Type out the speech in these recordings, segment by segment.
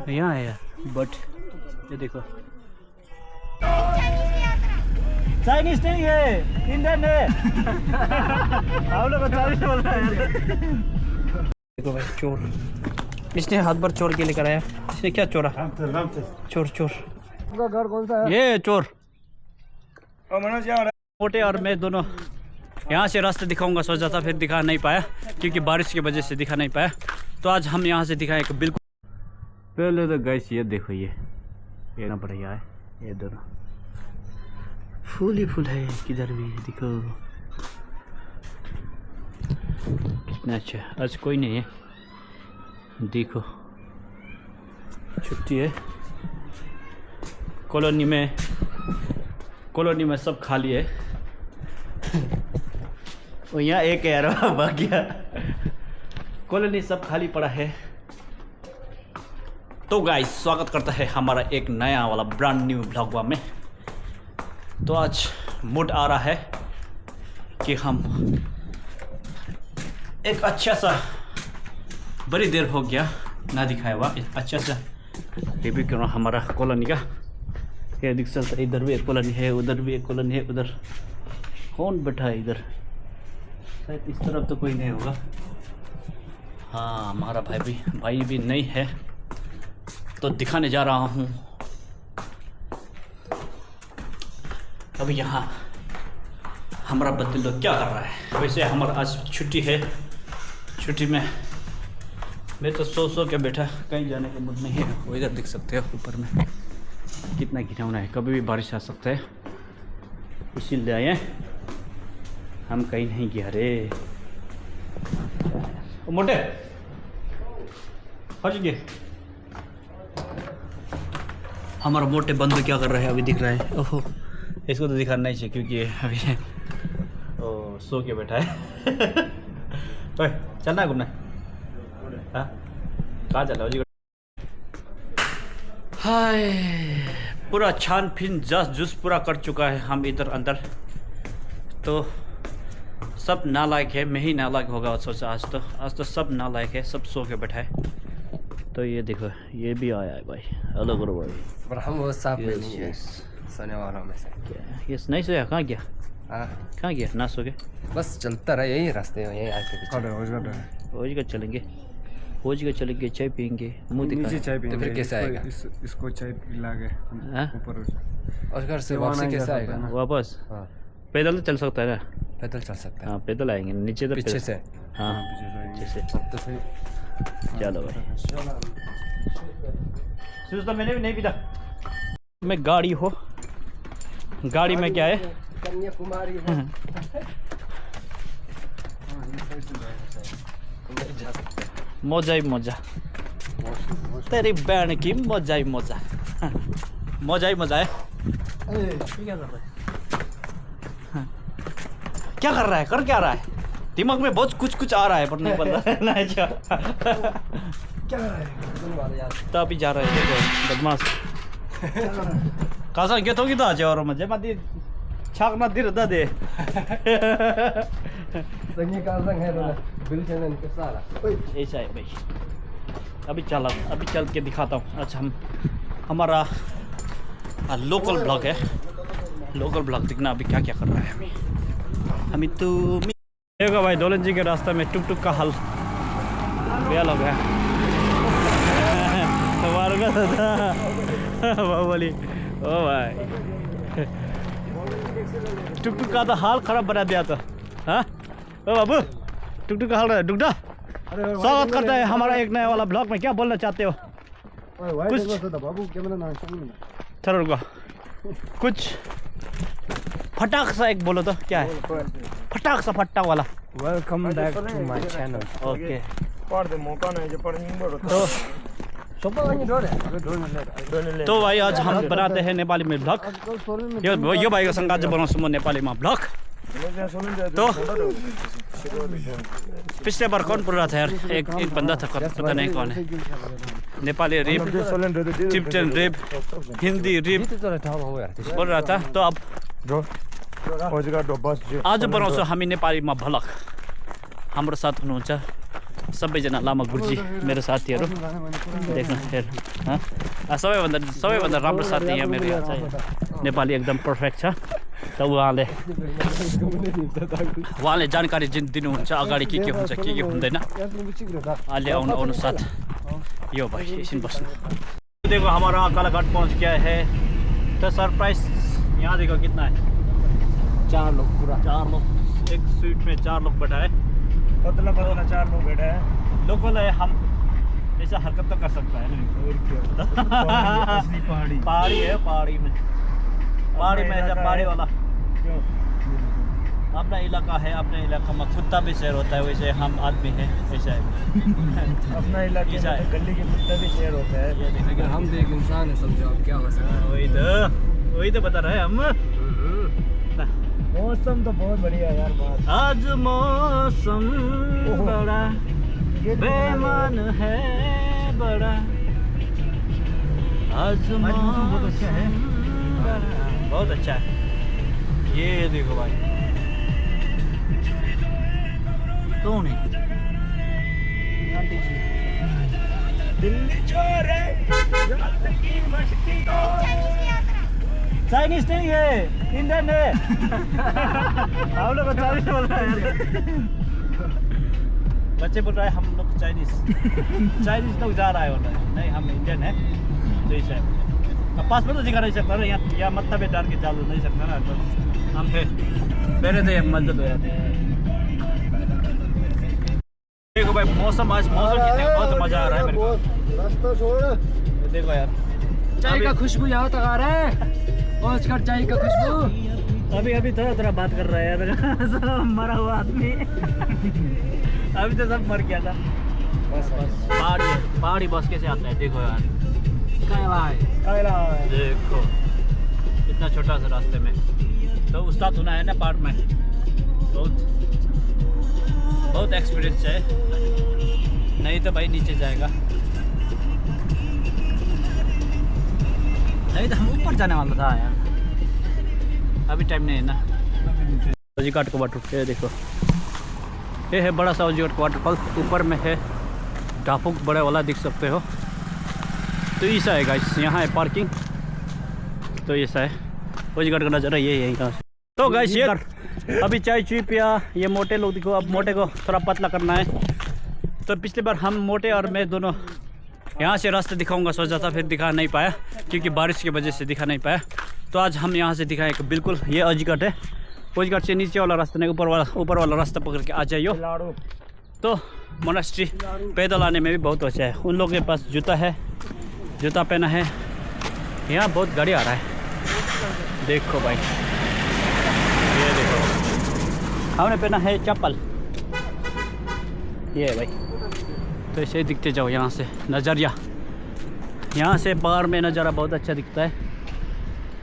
यहाँ है बट ये देखो चाइनीज नहीं है, इंडियन है। हम लोग चाइनीज बोल रहे हैं। देखो भाई चोर, इसने हाथ भर चोर के लेकर आया। इसने क्या चोरा? चोर चोर। घर कौन सा है? ये चोर। मोटे और मैं दोनों यहाँ से रास्ते दिखाऊंगा सोचा था, फिर दिखा नहीं पाया क्योंकि बारिश की वजह से दिखा नहीं पाया। तो आज हम यहाँ से दिखाएं कि बिल्कुल पहले तो गाइस ये देखो, ये ना बढ़िया है। ये दोनों फूल ही फूल है, किधर भी देखो कितना अच्छा। आज कोई नहीं है, देखो छुट्टी है। कॉलोनी में सब खाली है। और यहाँ एक यार भाग गया। कॉलोनी सब खाली पड़ा है। तो गाइस स्वागत करता है हमारा एक नया वाला ब्रांड न्यू ब्लॉग में। तो आज मूड आ रहा है कि हम एक अच्छा सा, बड़ी देर हो गया ना दिखाया हुआ अच्छा सा रिव्यू करो हमारा कॉलोनी का। ये दिख सकता है, इधर भी एक कॉलोनी है, उधर भी एक कॉलोनी है। उधर कौन बैठा है? इधर शायद इस तरफ तो कोई नहीं होगा। हाँ हमारा भाई भी नहीं है, तो दिखाने जा रहा हूँ। अभी यहाँ हमारा बच्चे लोग क्या कर रहा है। वैसे हमारा आज छुट्टी है। छुट्टी में मैं तो सो के बैठा, कहीं जाने का मूड नहीं है। वो इधर देख सकते हो ऊपर में कितना घिनौना है, कभी भी बारिश आ सकता है। इसीलिए आए हम, कहीं नहीं गया रे। मोटे हट गए। हमारा मोटे बंदू क्या कर रहा है अभी दिख रहा है। ओहो, इसको तो दिखाना नहीं चाहिए क्योंकि अभी सो के बैठा है। ओए चलना है घूमना? हाँ कहाँ चला जी? हाय, पूरा छानबीन जस जूस पूरा कर चुका है हम इधर अंदर। तो सब नालायक है, मैं ही नालायक होगा सोचा। आज तो सब नालायक है, सब सो के बैठा है। तो ये देखो, ये भी आया है भाई। हेलो करो भाई। पर हम वो साफ नहीं है सोने वालों में से। क्या ये नहीं सोया? कहाँ गया? कहाँ गया? ना सो के बस चलता रहा यही रास्ते में, यही आके रोज का चलेंगे, चाय पियेंगे, मुँह दिखा। चाय पियेंगे तो फिर कैसे आएगा? इसको चाय पिला के ऊपर और घर से वापस कैसे आएगा? वापस पैदल तो चल सकता है ना? पैदल चल सकता है। हाँ पैदल आएंगे, नीचे तो पीछे से। हाँ पीछे से। तो फिर चलो भाई। तो मैंने भी नहीं पीता। मैं गाड़ी हो, गाड़ी में क्या है? कन्याकुमारी मौजा ही मौजा, तेरी बहन की मौजा ही मौजा। मौजा ही मौजा है। क्या कर रहा है? कर क्या रहा है? दिमाग में बहुत कुछ आ रहा है पर नहीं पता है ना। क्या तभी जा रहा है बदमाश। कासा क्या तो किधर आजा और मजे मत छाक ना दिर दे। संगी का संग है ना, बिल चैनल के सारा ऐसा है भाई। अभी चल के दिखाता हूँ। अच्छा हमारा लोकल ब्लॉग है। लोकल ब्लॉग दिखना अभी क्या क्या कर रहा है हमें तो देखो भाई। दोलन जी के रास्ते में टुक का हाल बेल हो गया। बाहुबली ओ भाई, टुक का तो हाल खराब बना दिया तो। हाँ ओ बाबू, टुक का हाल डुगडा। स्वागत करते हैं हमारा एक नया वाला ब्लॉग में। क्या बोलना चाहते हो? कुछ थोड़ा रुको, कुछ फटाक सा एक बोलो तो। क्या है? फटाक सा फट्टा वाला। Welcome back to my channel. Okay तो भाई आज हम बनाते हैं नेपाली में ब्लॉग। यो भाई का संग आज बनाउँछु म नेपाली में ब्लॉग। तो पिछले बार कौन बोल रहा था यार? एक बंदा था, पता नहीं कौन है। नेपाली रिप, टिप्टन रिप, हिंदी रिप बोल रहा था। तो अब आज बनाउँछौँ हामी नेपालीमा भ्लग। हाम्रो साथ हुनुहुन्छ सबैजना लामा गुरुजी मेरो साथीहरू देख्न हेर सबैभन्दा राम्रो साथी यहाँ मेरो यहाँ चाहिँ नेपाली एकदम पर्फेक्ट छ। त उहाँले जानकारी दिनुहुन्छ अगाडि के हुन्छ के हुँदैन। अहिले आउनु साथ यो भाइ एकछिन बस्नु। देखो हमारा कालाघाट पहुंच गया है। तो सरप्राइज यहाँ देखो कितना है, 4 लोग पूरा 4 लोग एक स्वीट में 4 लोग बैठा है। पतला 4 लोग बैठा है। लोकल है, हम ऐसा हरकत तो कर सकता है और क्या पहाड़ी है, पहाड़ी में ऐसा पहाड़ी वाला क्यों अपना इलाका है। अपने इलाका में कुत्ता भी शेर होता है, वैसे हम आदमी है ऐसा है। अपना इलाके में गली के कुत्ता भी शेर होता है, लेकिन हम तो एक इंसान है, समझो आप क्या हो सकता है। वही तो बता रहे हैं हम। मौसम तो बहुत बढ़िया है यार। बात आज मौसम बड़ा बेमान है, बड़ा आज मौसम बहुत अच्छा है, बहुत अच्छा है। ये देखो भाई कौन है? दिल्ली छोरे चाइनीज नहीं है, इंडियन है। हम लोग चाइनीज बोल रहे हैं, बच्चे बोल रहे हैं हम लोग चाइनीज लोग जा रहा है बोल रहे हैं। नहीं, हम इंडियन है। तो ऐसा है, पासपोर्ट तो दिखा नहीं सकता ना, यहाँ मतलब पे डाल के चालू नहीं सकता ना। तो हम फिर पहले तो मस्जिद हो जाते हैं। देखो भाई मौसम कितने बहुत मजा आ रहा है मेरे को। रास्ता छोड़, देखो यार चाय का खुशबू यहाँ तक आ रहा है। पहुँच कर चाय का खुशबू। अभी थोड़ा बात कर रहा है यार। सब मरा हुआ आदमी अभी तो सब मर गया था। बस पहाड़ी बस कैसे आता है देखो यार। कायला देखो इतना छोटा सा रास्ते में। तो उस्ताद होना है ना पहाड़ में, बहुत एक्सपीरियंस है, नहीं तो भाई नीचे जाएगा। नहीं तो हम ऊपर जाने वाला था यार, अभी टाइम नहीं है ना। औजीघाट का वाटरफॉल देखो, ये है बड़ा सा औजीघाट का वाटरफॉल। ऊपर में है ढापुक बड़े वाला, दिख सकते हो। तो ऐसा है गाइस, यहाँ है पार्किंग। तो ऐसा है औजीघाट का नज़ारा, ये है यहाँ से। तो गाइस ये अभी चाय पिया। ये मोटे लोग देखो, अब मोटे को थोड़ा पतला करना है। तो पिछली बार हम मोटे और मैं दोनों यहाँ से रास्ते दिखाऊंगा सोचा था, फिर दिखा नहीं पाया क्योंकि बारिश की वजह से दिखा नहीं पाया। तो आज हम यहाँ से दिखाएं कि बिल्कुल ये औजीघाट है। औजीघाट से नीचे वाला रास्ता नहीं, ऊपर वाला रास्ता पकड़ के आ जाइयो। तो मोनास्ट्री पैदल आने में भी बहुत अच्छा है। उन लोगों के पास जूता है, जूता पहना है। यहाँ बहुत गाड़ी आ रहा है, देखो भाई, ये देखो। हमने पहना है चप्पल, ये है भाई। तो ऐसे ही दिखते जाओ यहाँ से नज़रिया। यहाँ से पहाड़ में नज़ारा बहुत अच्छा दिखता है।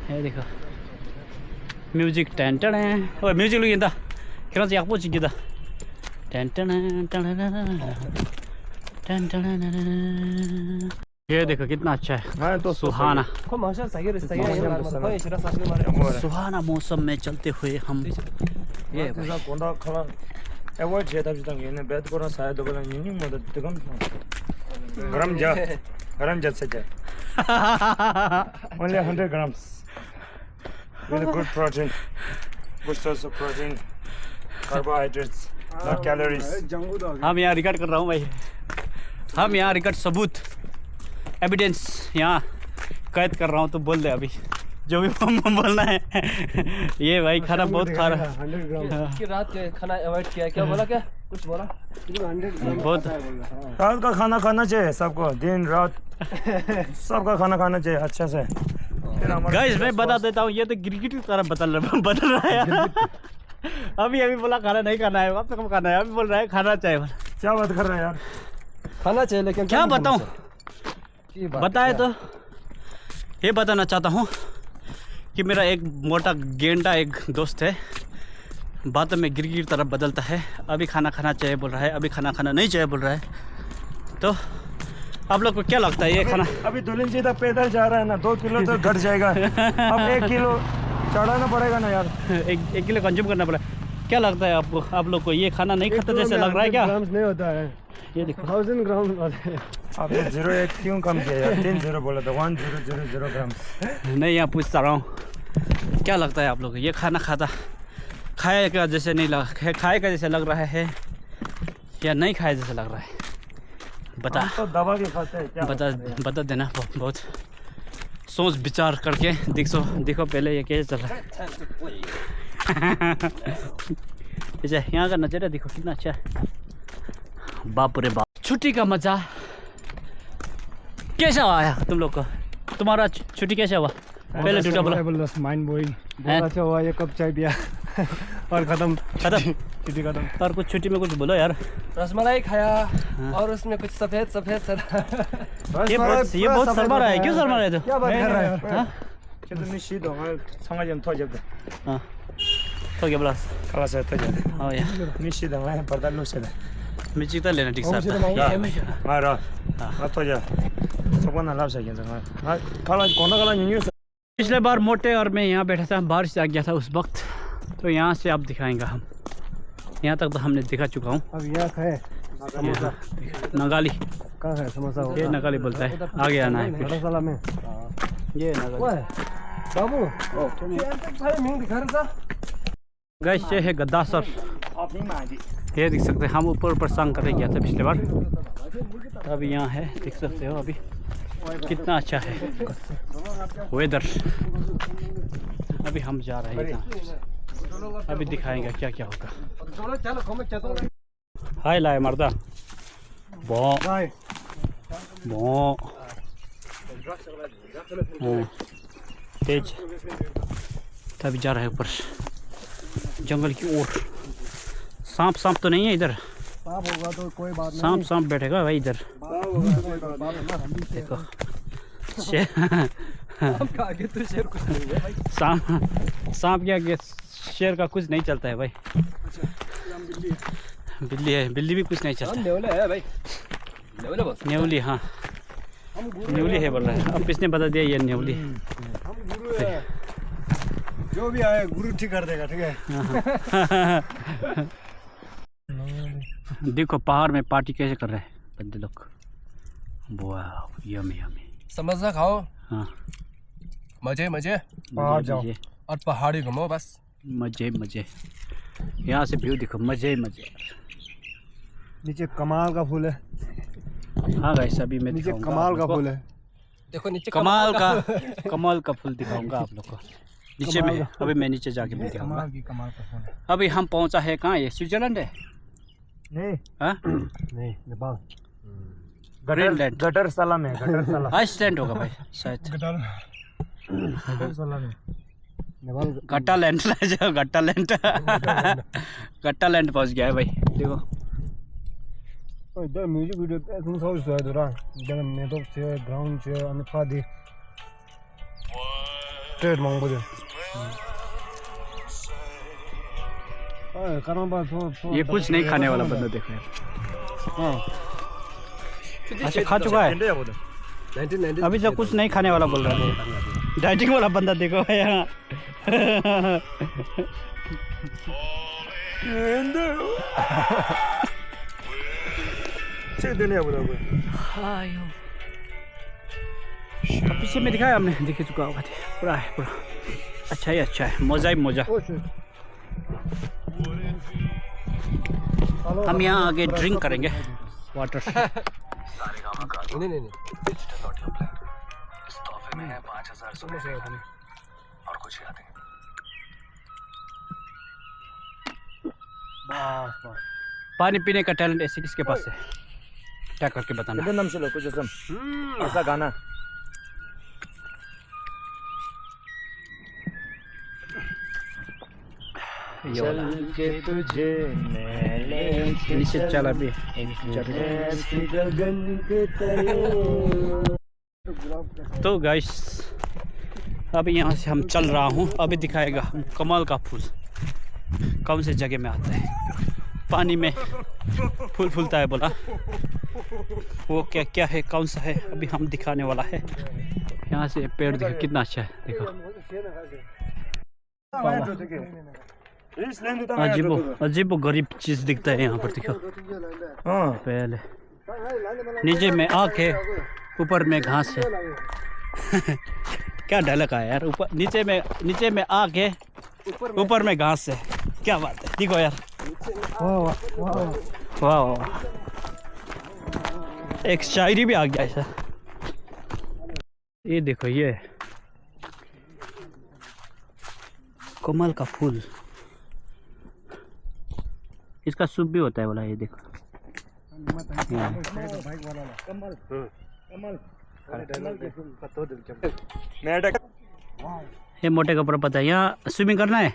ये देखो म्यूजिक टेंटन है, और म्यूजिक लगी था क्या से आपको चाहिए था ये देखो कितना अच्छा है, तो सुहाना सुहाना मौसम में चलते हुए हम ये only 100 grams with a good protein, good source of protein, carbohydrates, not calories. हम यहाँ रिकॉर्ड कर रहा हूँ भाई, हम यहाँ रिकॉर्ड सबूत एविडेंस यहाँ कैद कर रहा हूँ। तो बोल दे अभी जो भी बोलना है। ये भाई खाना बहुत खा रहा है, 100 ग्राम कि रात के खाना अवॉइड किया, क्या बोला, क्या कुछ बोला? 100 ग्राम बहुत। रात का खाना खाना चाहिए सबको, दिन रात सबका खाना खाना चाहिए अच्छा से। गाइस मैं बता देता हूँ, ये तो गिरगिट की तरह बदल रहा है यार। अभी बोला खाना नहीं खाना है, अब तो कब खाना है, अभी बोल रहा है खाना चाहिए। क्या बात कर रहे हैं यार, खाना चाहिए लेकिन क्या बताऊँ, बताए तो ये बताना चाहता हूँ कि मेरा एक मोटा गेंडा एक दोस्त है, बातों में गिरगिट तरफ बदलता है। अभी खाना खाना चाहिए बोल रहा है, अभी खाना खाना नहीं चाहिए बोल रहा है। तो आप लोग को क्या लगता है ये खाना? अभी दुल्हन जी तक पैदल जा रहा है ना, 2 किलो तो घट जाएगा। अब 1 किलो चढ़ाना पड़ेगा ना यार, 1 किलो कंज्यूम करना पड़ेगा। क्या लगता है आपको, आप लोग को ये खाना नहीं खाता जैसे लग रहा है क्या? नहीं होता है। ये देखो 1000 ग्राम वाले। आपने 0.8 क्यों कम किया यार? 10 बोला था, 1000 ग्राम। नहीं, यहाँ पूछता रहा हूँ क्या लगता है आप लोग, ये खाना खाएगा जैसे नहीं लग खाएगा जैसे लग रहा है या नहीं खाए जैसे लग रहा है? बता हम तो दबा के खाते हैं क्या? बता देना। बहुत सोच विचार करके देखो पहले ये कैसे चल रहा है। अच्छा, यहाँ का नज़ारा देखो कितना अच्छा है। बाप रे बाप, छुट्टी का मजा कैसा आया तुम लोग को? तुम्हारा छुट्टी कैसा हुआ? पहले झूठा बोला। माइंड ब्लोइंग, बहुत अच्छा हुआ। ये कब चाय पिया और खत्म छुट्टी खत्म। और कुछ छुट्टी में कुछ बोलो यार। रसमलाई खाया और उसमें कुछ सफेद ये बहुत शर्मा रहा है। क्यों शर्मा रहे थे? क्या बात कर रहा है? हाँ 저도 시도 성화점 터졌다. हाँ तो क्या बोला? 가서 터졌다. हाँ यार 미시다 왜 버달 놓으세요. म्यूजिक तो लेना ठीक साहब। 알아. 아 터져. 저번에 랍사 괜찮아. 아 갈라 कोना न्यूज़। पिछले बार मोटे और मैं यहाँ बैठा था, बारिश आ गया था उस वक्त, तो यहाँ से अब दिखाएंगे हम। यहाँ तक तो हमने दिखा चुका हूँ। अब यहाँ है समोसा। नगाली कहाँ है समोसा? ये नगाली बोलता है, आगे आना है फिर। धर्मशाला में ये नगाली बाबू भाई मिंग दिखा रहा था। गैस ये है गद्दा सर, ये देख सकते हैं। हम ऊपर सांग करके गया था पिछले बार, अभी यहाँ है देख सकते हो। अभी कितना अच्छा है वेदर। अभी हम जा रहे हैं यहाँ, अभी दिखाएंगे क्या क्या होगा। हाय लाए मर्दा बो तेज, तभी जा रहे हैं ऊपर जंगल की ओर। सांप तो नहीं है इधर? सांप होगा तो कोई बात नहीं। सांप बैठेगा भाई इधर। देखो आगे तो शेर कुछ नहीं है भाई। सांप के आगे शेर का कुछ नहीं चलता है भाई। बिल्ली है, बिल्ली भी कुछ नहीं चलता। नेवले है भाई, नेवले बस। नेवली, हाँ नेवली है बोल रहा है। अब किसने बता दिया ये नेवली? हम गुरु है, जो भी आए गुरु ठीक कर देगा, ठीक है। देखो पहाड़ में पार्टी कैसे कर रहे हैं बंदे लोग। वाह यमी यमी। समोसा खाओ, हाँ मजे मजे, पहाड़ जाओ और पहाड़ी घूमो बस। मजे। यहाँ से व्यू देखो, मजे। नीचे कमाल का फूल है। हाँ गाइस अभी मैं नीचे दिखाऊंगा कमाल आप का लोग को। फूल है। देखो नीचे कमाल का फूल दिखाऊंगा आप लोग को नीचे में। अभी मैं नीचे जाके भी दिखाऊंगा। कमाल का फूल है। अभी हम पहुंचा है कहाँ? ये स्विट्जरलैंड है? नहीं हाँ नहीं, नेपाल। गटर साला में आइसलैंड होगा भाई शायद। गटर साला में नेपाल गट्टा लैंड पहुंच गया है भाई। देखो इधर म्यूजिक वीडियो तुम सब सुहाय दो रहा जन नेटवर्क से ग्राउंड से अनफा दी ट्रेड मांग बजे कारण बात ये कुछ नहीं खाने वाला बंदा देखो यार। हाँ अच्छा खा चुका है 1990 अभी तो कुछ नहीं खाने वाला बोल रहा है। डाइटिंग वाला बंदा देखो भाई यहाँ। पीछे में दिखाया हमने, देख चुका होगा। पूरा है पूरा अच्छा है मजा ही मजा। हम यहाँ आगे ड्रिंक करेंगे वाटर। नहीं और कुछ याद है? पानी पीने का टैलेंट ऐसे किसके पास है? क्या करके बताना। कितने नाम से लो कुछ ऐसा गाना। ये वाला के तुझे नीचे चला भी तो गाइस अभी यहाँ से हम चल रहा हूँ। अभी दिखाएगा कमल का फूल कौन से जगह में आता है। पानी में फूल फूलता है बोला, वो क्या क्या है कौन सा है अभी हम दिखाने वाला है। यहाँ से पेड़ देखो कितना अच्छा है। देखो This land to अजीबो गरीब चीज दिखता है यहाँ पर देखो। हाँ पहले नीचे में आग है, ऊपर में घास है। क्या ढलक है यार, ऊपर नीचे में आग है, ऊपर में घास है। क्या बात है, देखो यार। वाह, एक शायरी भी आ गया ऐसा। ये देखो, ये कमल का फूल, इसका सूप भी होता है बोला। ये देखो, ये मोटे कपड़े पता है। यहाँ स्विमिंग करना है।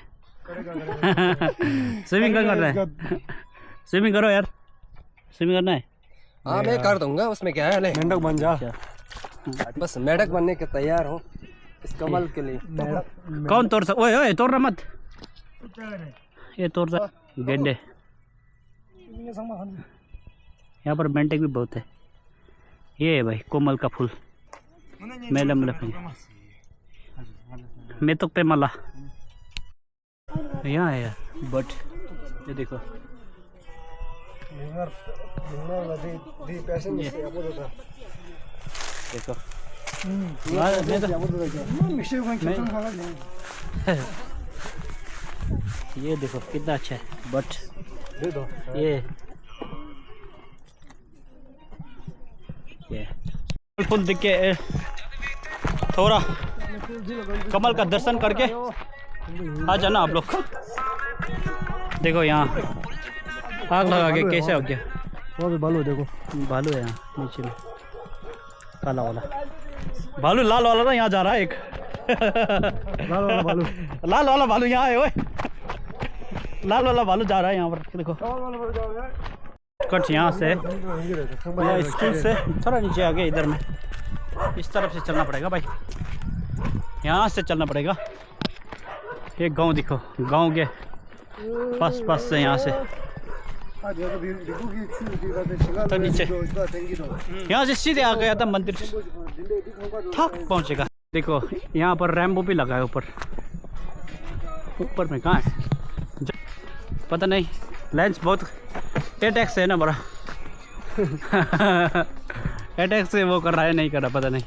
स्विमिंग करना है, स्विमिंग करो यार, स्विमिंग करना है। हाँ मैं कर दूंगा, उसमें क्या है। मेंढक बन जा। बस मेढक बनने के तैयार हूँ इस कमल के लिए। कौन तोड़ सकता? ओए तोड़ना मत, ये तोड़ सकता गेंडे। यहाँ पर मेंढक भी बहुत है। ये है भाई कोमल का फूल, मेला मैं तो पे मला यहाँ है यार। बट ये देखो, देखो ये देखो कितना अच्छा है। बट ये फूल देख के थोड़ा कमल का दर्शन करके आ जाना आप लोग। देखो यहाँ आग लगा के कैसे हो गया। वहाँ पे भालू देखो, भालू है यहाँ नीचे में, काला वाला भालू। लाल वाला ना यहाँ जा रहा है एक। लाल वाला भालू, लाल वाला भालू यहाँ है। ओए लाल वाला भालू जा रहा है यहाँ पर। देखो कट यहाँ से स्कूल से थोड़ा नीचे आ गए, इधर में इस तरफ से चलना पड़ेगा भाई, यहाँ से चलना पड़ेगा। ये गांव दिखो, गांव के पास से यहाँ से तो नीचे, यहाँ से सीधे आ गया था मंदिर तक पहुँचेगा। देखो यहाँ पर रैम्बो भी लगा है ऊपर में। कहाँ है पता नहीं, लेंस बहुत एटैक्स है ना बड़ा। एटैक से वो कर रहा है, नहीं कर रहा पता नहीं।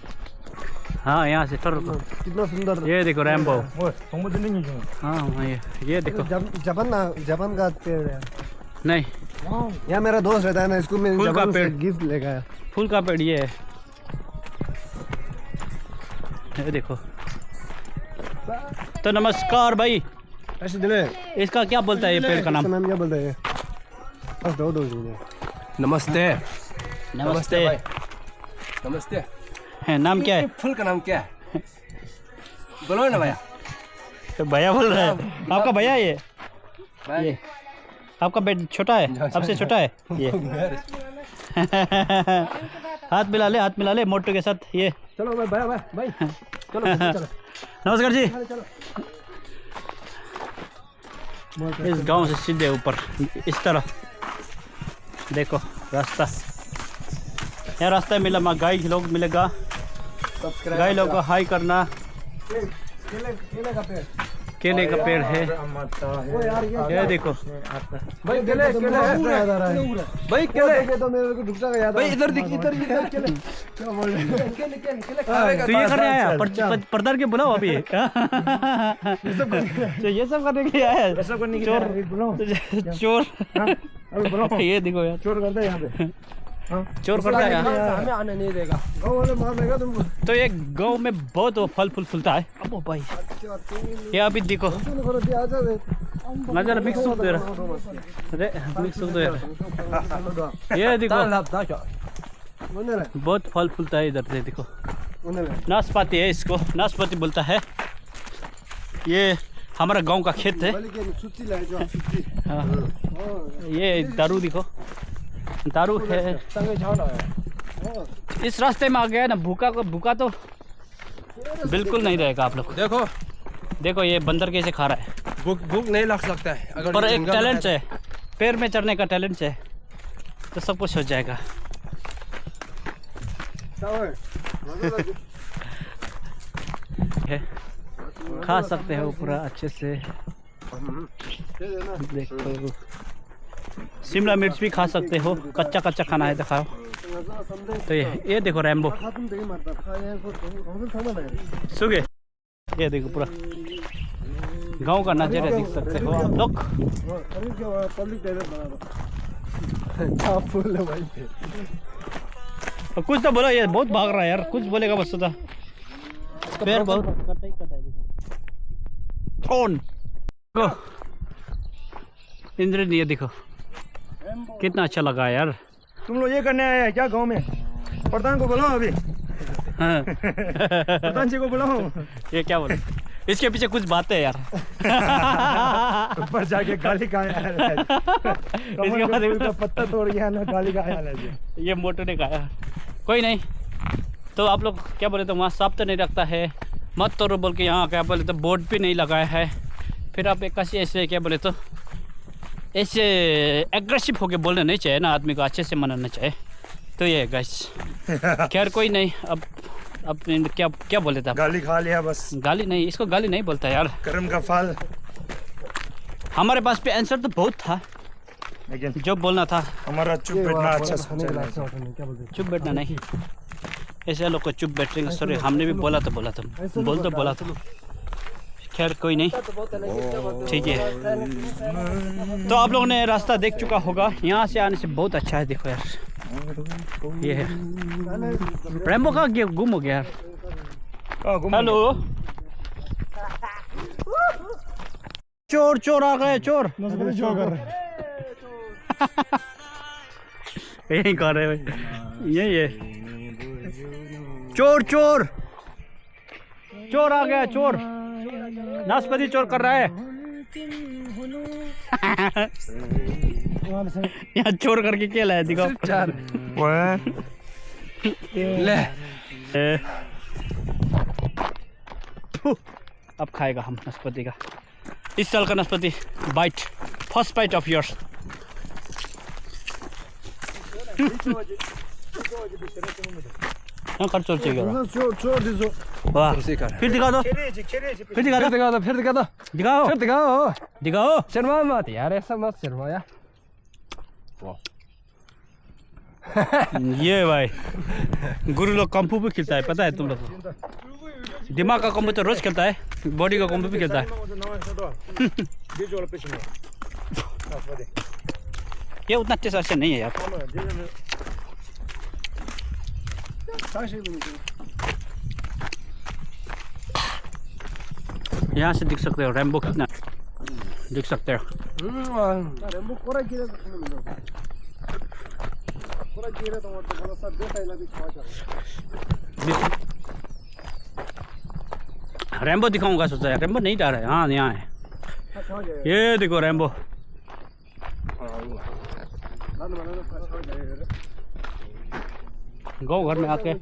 हाँ यहाँ से थोड़ा कितना सुंदर। ये देखो रैम्बो। हाँ हाँ ये देखो जापान का पेड़ है। नहीं, यहाँ मेरा दोस्त रहता है ना, इसको मैं फूल का जापान से पेड़। गिफ्ट लेकर आया। फूल का पेड़ ये है। ये देखो। तो नमस्कार भाई, ऐसे दिले इसका क्या बोलता है ये पेड़ का नाम? इसका नाम क्या बोलता है? बस दो नमस्ते। नमस्ते। भाई। नमस्ते। है नाम क्या है? फूल का नाम क्या है? बोलो ना भैया। तो भैया बोल रहा है। आपका भैया ये आपका बेट छोटा है, सबसे छोटा है ये। हाथ मिला ले मोटू के साथ। ये चलो भाई चलो नमस्कार जी। इस गांव से सीधे ऊपर इस तरह देखो रास्ता, यहाँ रास्ता मिला मा गाय लोग मिलेगा। गाय लोग को हाई करना। केले का पेड़ है ये देखो भाई। केले भाई, केले तो मेरे को ढुकता याद भाई। इधर दिख, इधर केले। क्या बोल रहे हैं? तो ये करने आया पर्दार के बुलाओ अभी। तो ये सब करने के लिए आया चोर। ये देखो यार, चोर करता है यहाँ पे। चोर करता है यहाँ। हमें आने नहीं देगा। गाँव वाले मार देगा तुमको। तो ये गांव में बहुत वो फल फूल फूलता है। अब भाई ये अभी देखो नजर मिक्स होते अरे मिक्स होते ये देखो बहुत फल फूलता है इधर से। देखो नाशपाती है, इसको नाशपाती बोलता है। ये हमारा गांव का खेत है। हाँ। ये दारू देखो, दारू है। इस रास्ते में आ गया ना, भूखा तो बिल्कुल नहीं रहेगा आप लोग। देखो ये बंदर कैसे खा रहा है। भूख नहीं लग सकता है अगर पर एक टैलेंट है, पैर में चढ़ने का टैलेंट है तो सब कुछ हो जाएगा। खा सकते हो पूरा अच्छे से। देखो शिमला मिर्च भी खा सकते हो, कच्चा कच्चा खाना है तो खाओ। तो ये देखो रैम्बो सुगे, ये देखो पूरा गांव का नज़ारा देख सकते हो आप लोग। कुछ तो बोलो, ये बहुत भाग रहा है यार, कुछ बोलेगा बस तो पैर बहुत कटा ही कटा है। देखो इंद्र ये देखो कितना अच्छा लगा यार। तुम लोग ये करने आए हैं क्या गांव में? प्रधान को बुलाओ अभी। हाँ। प्रधान जी को बुलाओ। ये क्या बोले, इसके पीछे कुछ बातें है यार। ऊपर जाके गाली का इसके बाद का पत्ता तोड़ गया ना, गाली का आया ये मोटू ने कहा। कोई नहीं, तो आप लोग क्या बोले तो वहाँ साफ तो नहीं रखता है, मत तोड़ो बोल के यहाँ क्या बोले तो बोर्ड भी नहीं लगाया है। फिर आप एक ऐसे क्या बोले तो ऐसे एग्रेसिव होके बोलना नहीं चाहिए ना, आदमी को अच्छे से मनाना चाहिए। तो ये गाइस खैर कोई नहीं, अब क्या क्या बोले थे? गाली खा लिया बस। गाली नहीं, इसको गाली नहीं बोलता यार, कर्म का फल। हमारे पास पे आंसर तो बहुत था, लेकिन जो बोलना था हमारा चुप बैठना अच्छा सोचा है। चुप बैठना नहीं, ऐसे लोग को चुप बैठेंगे। सॉरी हमने भी बोला तो बोला था, बोला था। खैर कोई नहीं, ठीक है। तो आप लोगों ने रास्ता देख चुका होगा, यहाँ से आने से बहुत अच्छा है। देखो यार ये है रैम्बो का गुम हो गया यार। हेलो चोर चोर आ गए, चोर यही कर रहे भाई, यही है चोर चोर चोर आ गया, चोर नाशपाती चोर कर रहा है। यहाँ चोर करके क्या लाया दिखाओ। ले अब खाएगा हम नाशपाती का, इस साल का नाशपाती bite, first bite of yours. कर चोर चाहिए वाह, फिर दिखा दो, फिर दिखा दो, दिखाओ। शर्मा मत यार, ऐसा मत शर्मा यार। ये भाई गुरु लोग कम्फू भी खेलता है, पता है तुम लोग को? दिमाग का कम्फू तो रोज खेलता है, बॉडी का कम्फू भी खेलता है। ये उतना टेस्ट अच्छा नहीं है यार। यहाँ से दिख सकते हो रैम्बो कितना दिख सकते हो। रैम्बो दिखाऊंगा सोचा यार, रैम्बो नहीं जा रहा है। हाँ यहाँ है, ये देखो रैम्बो। गाँव घर में आके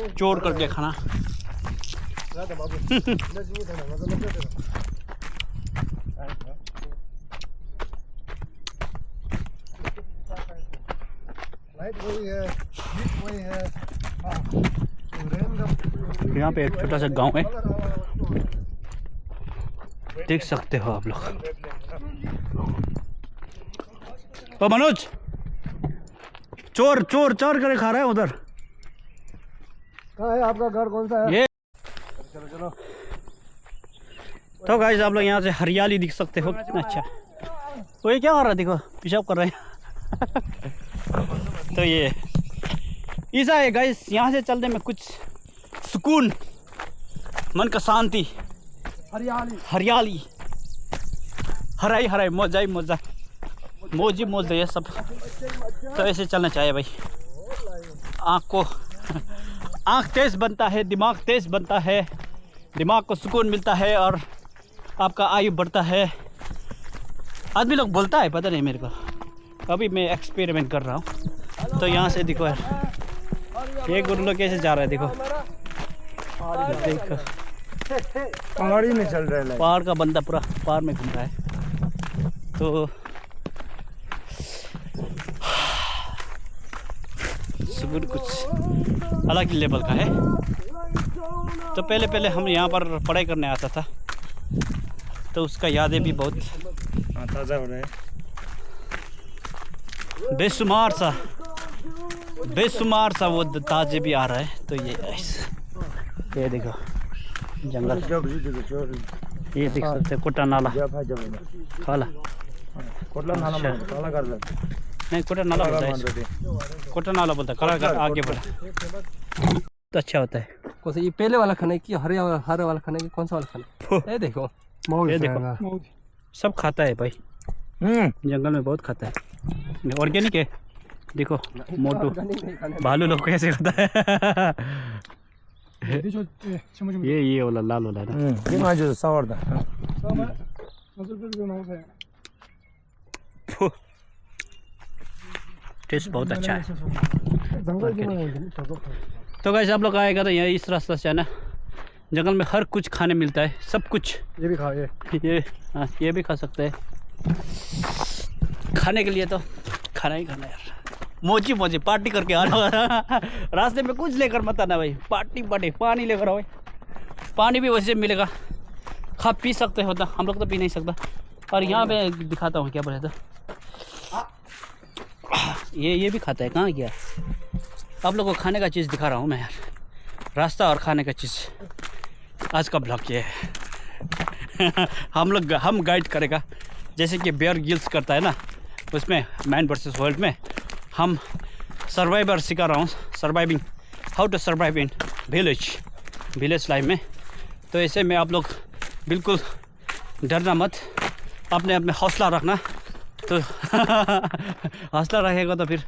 चोर करके खाना। यहाँ पे एक छोटा सा गांव है, देख सकते हो आप लोग। तो मनोज चोर चोर चोर करे खा रहा है उधर। कहाँ है आपका घर, कौन सा है? ये चलो चलो। तो गाइस आप लोग यहाँ से हरियाली दिख सकते हो, कितना अच्छा। तो ये क्या कर रहा है, देखो पेशाब कर रहे हैं। तो ये ऐसा है गाइस, यहाँ से चलने में कुछ सुकून, मन का शांति, हरियाली हरियाली, हराई हराई, मौजा मौजा, मौजी मौज ये सब। तो ऐसे चलना चाहिए भाई, आँख तेज बनता है, दिमाग तेज बनता है, दिमाग को सुकून मिलता है और आपका आयु बढ़ता है। आदमी लोग बोलता है, पता नहीं मेरे को, अभी मैं एक्सपेरिमेंट कर रहा हूँ। तो यहाँ से देखो यार, ये गुरु लोग कैसे जा रहा है, देखो देखो पहाड़ी में चल रहा है। पहाड़ का बंदा पूरा पहाड़ में घूम रहा है। तो सुकून कुछ अलग ही लेवल का है। तो पहले हम यहाँ पर पढ़ाई करने आता था, तो उसका यादें भी बहुत हाँ, ताज़ा हो रहा है। बेशुमार सा वो ताजे भी आ रहा है। तो ये देखो जंगल, ये देख सकते हैं कोटा नाला खाला। कोटला नाला अच्छा। में काला कर दे। नहीं कोटा नाला बोलता है, कोटा नाला बोलता है, काला कर आगे बढ़ा तो अच्छा होता है। कौन सा ये पहले वाला खाना है कि हरे वाला खाना है कि कौन सा वाला खाना है? ये देखो ये देखो सब खाता है भाई, जंगल में बहुत खाता है। ऑर्गेनिक है। देखो मोटू भालू लोग कैसे खाता है। ये वाला लाल वाला है ना। ये माजो सावर दा। टेस्ट बहुत अच्छा है। तो गाइस आप लोग आएगा तो यहाँ इस रास्ता से आना, जंगल में हर कुछ खाने मिलता है, सब कुछ। ये भी खाओ, हाँ ये भी खा सकते हैं। खाने के लिए तो खाना ही खाना यार, मोची पार्टी करके आना। रास्ते में कुछ लेकर मत आना भाई, पार्टी पानी लेकर आओ। पानी भी वैसे मिलेगा, खा पी सकते हो, हम लोग तो पी नहीं सकता। और यहाँ पे दिखाता हूँ क्या बोला था, ये भी खाता है। कहाँ गया? आप लोगों को खाने का चीज़ दिखा रहा हूँ मैं यार, रास्ता और खाने का चीज़। आज का ब्लॉग ये है। हम गाइड करेगा, जैसे कि बेयर गिल्स करता है ना, उसमें मैन वर्सेस वर्ल्ड में हम सर्वाइवर सिखा रहा हूँ, surviving, how to survive in village life में। तो ऐसे में आप लोग बिल्कुल डरना मत, अपने आप में हौसला रखना। तो हौसला रहेगा तो फिर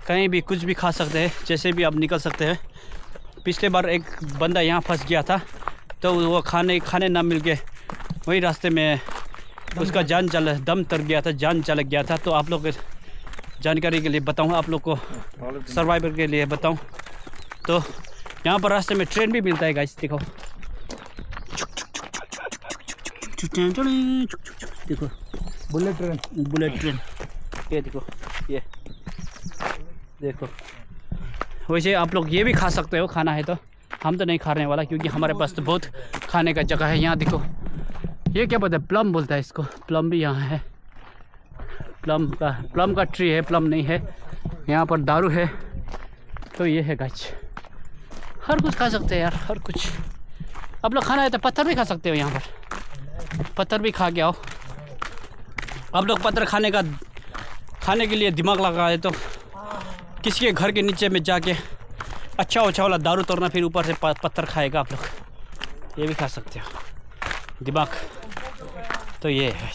कहीं भी कुछ भी खा सकते हैं, जैसे भी आप निकल सकते हैं। पिछले बार एक बंदा यहाँ फंस गया था, तो वो खाने ना मिल के वही रास्ते में उसका दम तर गया था, जान चला गया था। तो आप लोग जानकारी के लिए बताऊँ, आप लोग को सर्वाइवर के लिए बताऊँ, तो यहाँ पर रास्ते में ट्रेन भी मिलता है गाइस। देखो देखो बुलेट ट्रेन, ये देखो। वैसे आप लोग ये भी खा सकते हो, खाना है तो। हम तो नहीं खाने वाला, क्योंकि हमारे पास तो बहुत खाने का जगह है। यहाँ देखो, ये क्या बोलते हैं, प्लम बोलता है इसको। प्लम भी यहाँ है, प्लम का ट्री है, प्लम नहीं है। यहाँ पर दारू है। तो ये है गाइस, हर कुछ खा सकते हैं यार, हर कुछ। आप लोग खाना है तो पत्थर भी खा सकते हो, यहाँ पर पत्थर भी खा के आओ। आप लोग पत्थर खाने के लिए दिमाग लगाए तो किसी के घर के नीचे में जाके अच्छा वाला दारू तोड़ना, फिर ऊपर से पत्थर खाएगा। आप लोग ये भी खा सकते हो, दिमाग। तो ये है।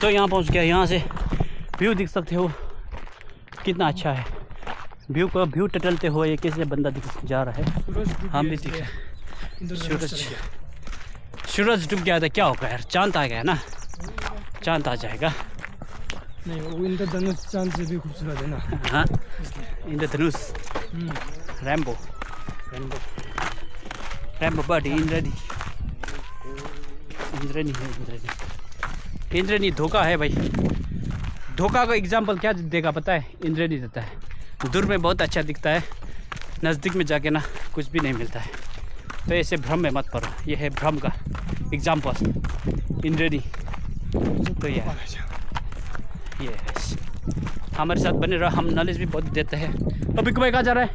तो यहाँ पहुँच गया, यहाँ से व्यू देख सकते हो कितना अच्छा है। व्यू टटलते हुए ये कैसे बंदा जा रहा है, हम भी दिख रहे हैं। सूरज डूब गया था, क्या होगा यार, चांद आ गया ना, चांद आ जाएगा। नहीं वो इंद्रधनुष चांद से भी खूबसूरत है ना। हाँ इंद्रधनुष, रैम्बो बट इंद्रनी धोखा है भाई। धोखा का एग्जाम्पल क्या देगा पता है? इंद्रनी देता है। दूर में बहुत अच्छा दिखता है, नज़दीक में जाके ना कुछ भी नहीं मिलता है। तो ऐसे भ्रम में मत पड़ो, ये है भ्रम का एग्जाम्पल, इंद्रनी। तो ये है हमारे साथ बने रहो, हम नॉलेज भी बहुत देते हैं। तो बिक्कू भाई कहाँ जा रहा है?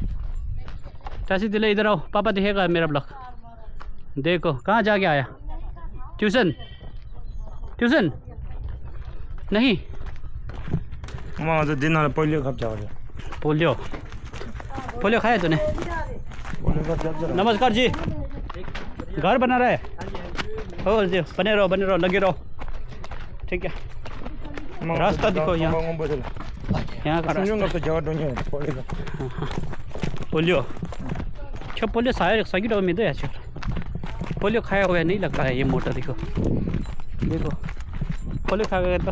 चाची दिले इधर आओ, पापा दिखेगा मेरा ब्लॉग। देखो कहाँ जाके आया, ट्यूशन नहीं। म तो दिन पोलियो खप्छ अरे। पोलियो खाया तूने? नमस्कार जी, घर बना रहा है? हो जी, बने रहो, लगे रहो, ठीक है। रास्ता दिखो यहाँ का पोलियो क्या पोलियो शायद सही रहो में तो पोलियो खाया हुआ नहीं लगता है। ये मोटा देखो पोलियो खा गया तो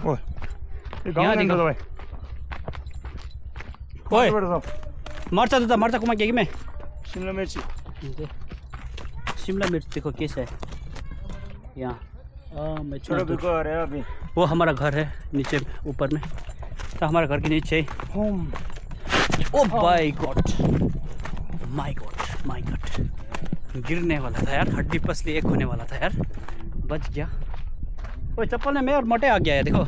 यहाँ देखो। ओए मर्चा कुमा क्या कि मैं शिमला मिर्च देखो कैसा है यहाँ। मैं छोटा बिको अरे अभी वो हमारा घर है नीचे ऊपर में, तो हमारे घर के नीचे होम। ओ माय गॉड, गिरने वाला था यार, हड्डी पसली एक होने वाला था यार। बच गया। वो चप्पल में मैं और मोटे आ गया है, देखो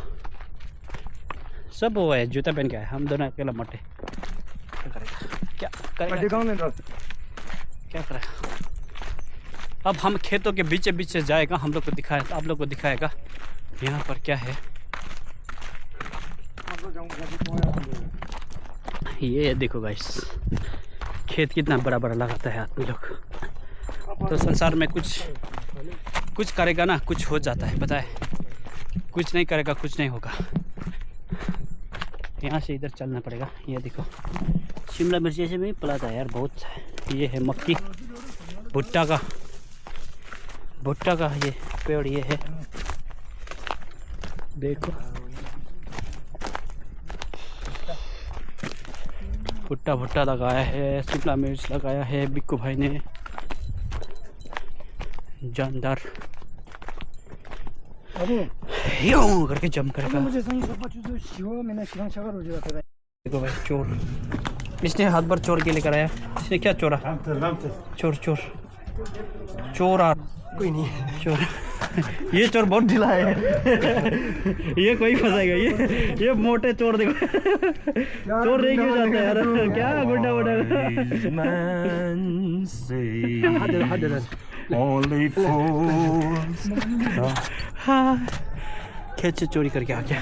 सब वो है, जूता पहन के आए, हम दोनों अकेला मोटे। क्या करेगा, क्या करेगा, क्या करेगा। अब हम खेतों के बीचे बीचे जाएगा, हम लोग को दिखाएगा, आप लोग को दिखाएगा यहाँ पर क्या है। ये देखो गाइस, खेत कितना बड़ा बड़ा लगाता है आदमी लोग। तो संसार में कुछ करेगा ना, कुछ हो जाता है, पता है। कुछ नहीं करेगा, कुछ नहीं होगा। यहाँ से इधर चलना पड़ेगा। ये देखो शिमला मिर्च से भी पलाता है यार बहुत। ये है मक्की, भुट्टा का ये पेड़, ये है देखो, भुट्टा लगाया है, शिमला मिर्च लगाया है बिक्कू भाई ने, जानदार यूं करके जम करेगा। देखो भाई चोर, इसने हाथ भर चोर के लेकर आया। इसने क्या चोरा? चोर आ कोई नहीं चोर ये चोर बहुत ढीला है ये कोई फंसाएगा, ये मोटे चोर देखो चोर नहीं क्यों जाता यार, क्या गुड्डा खेत से चोरी करके आ गया।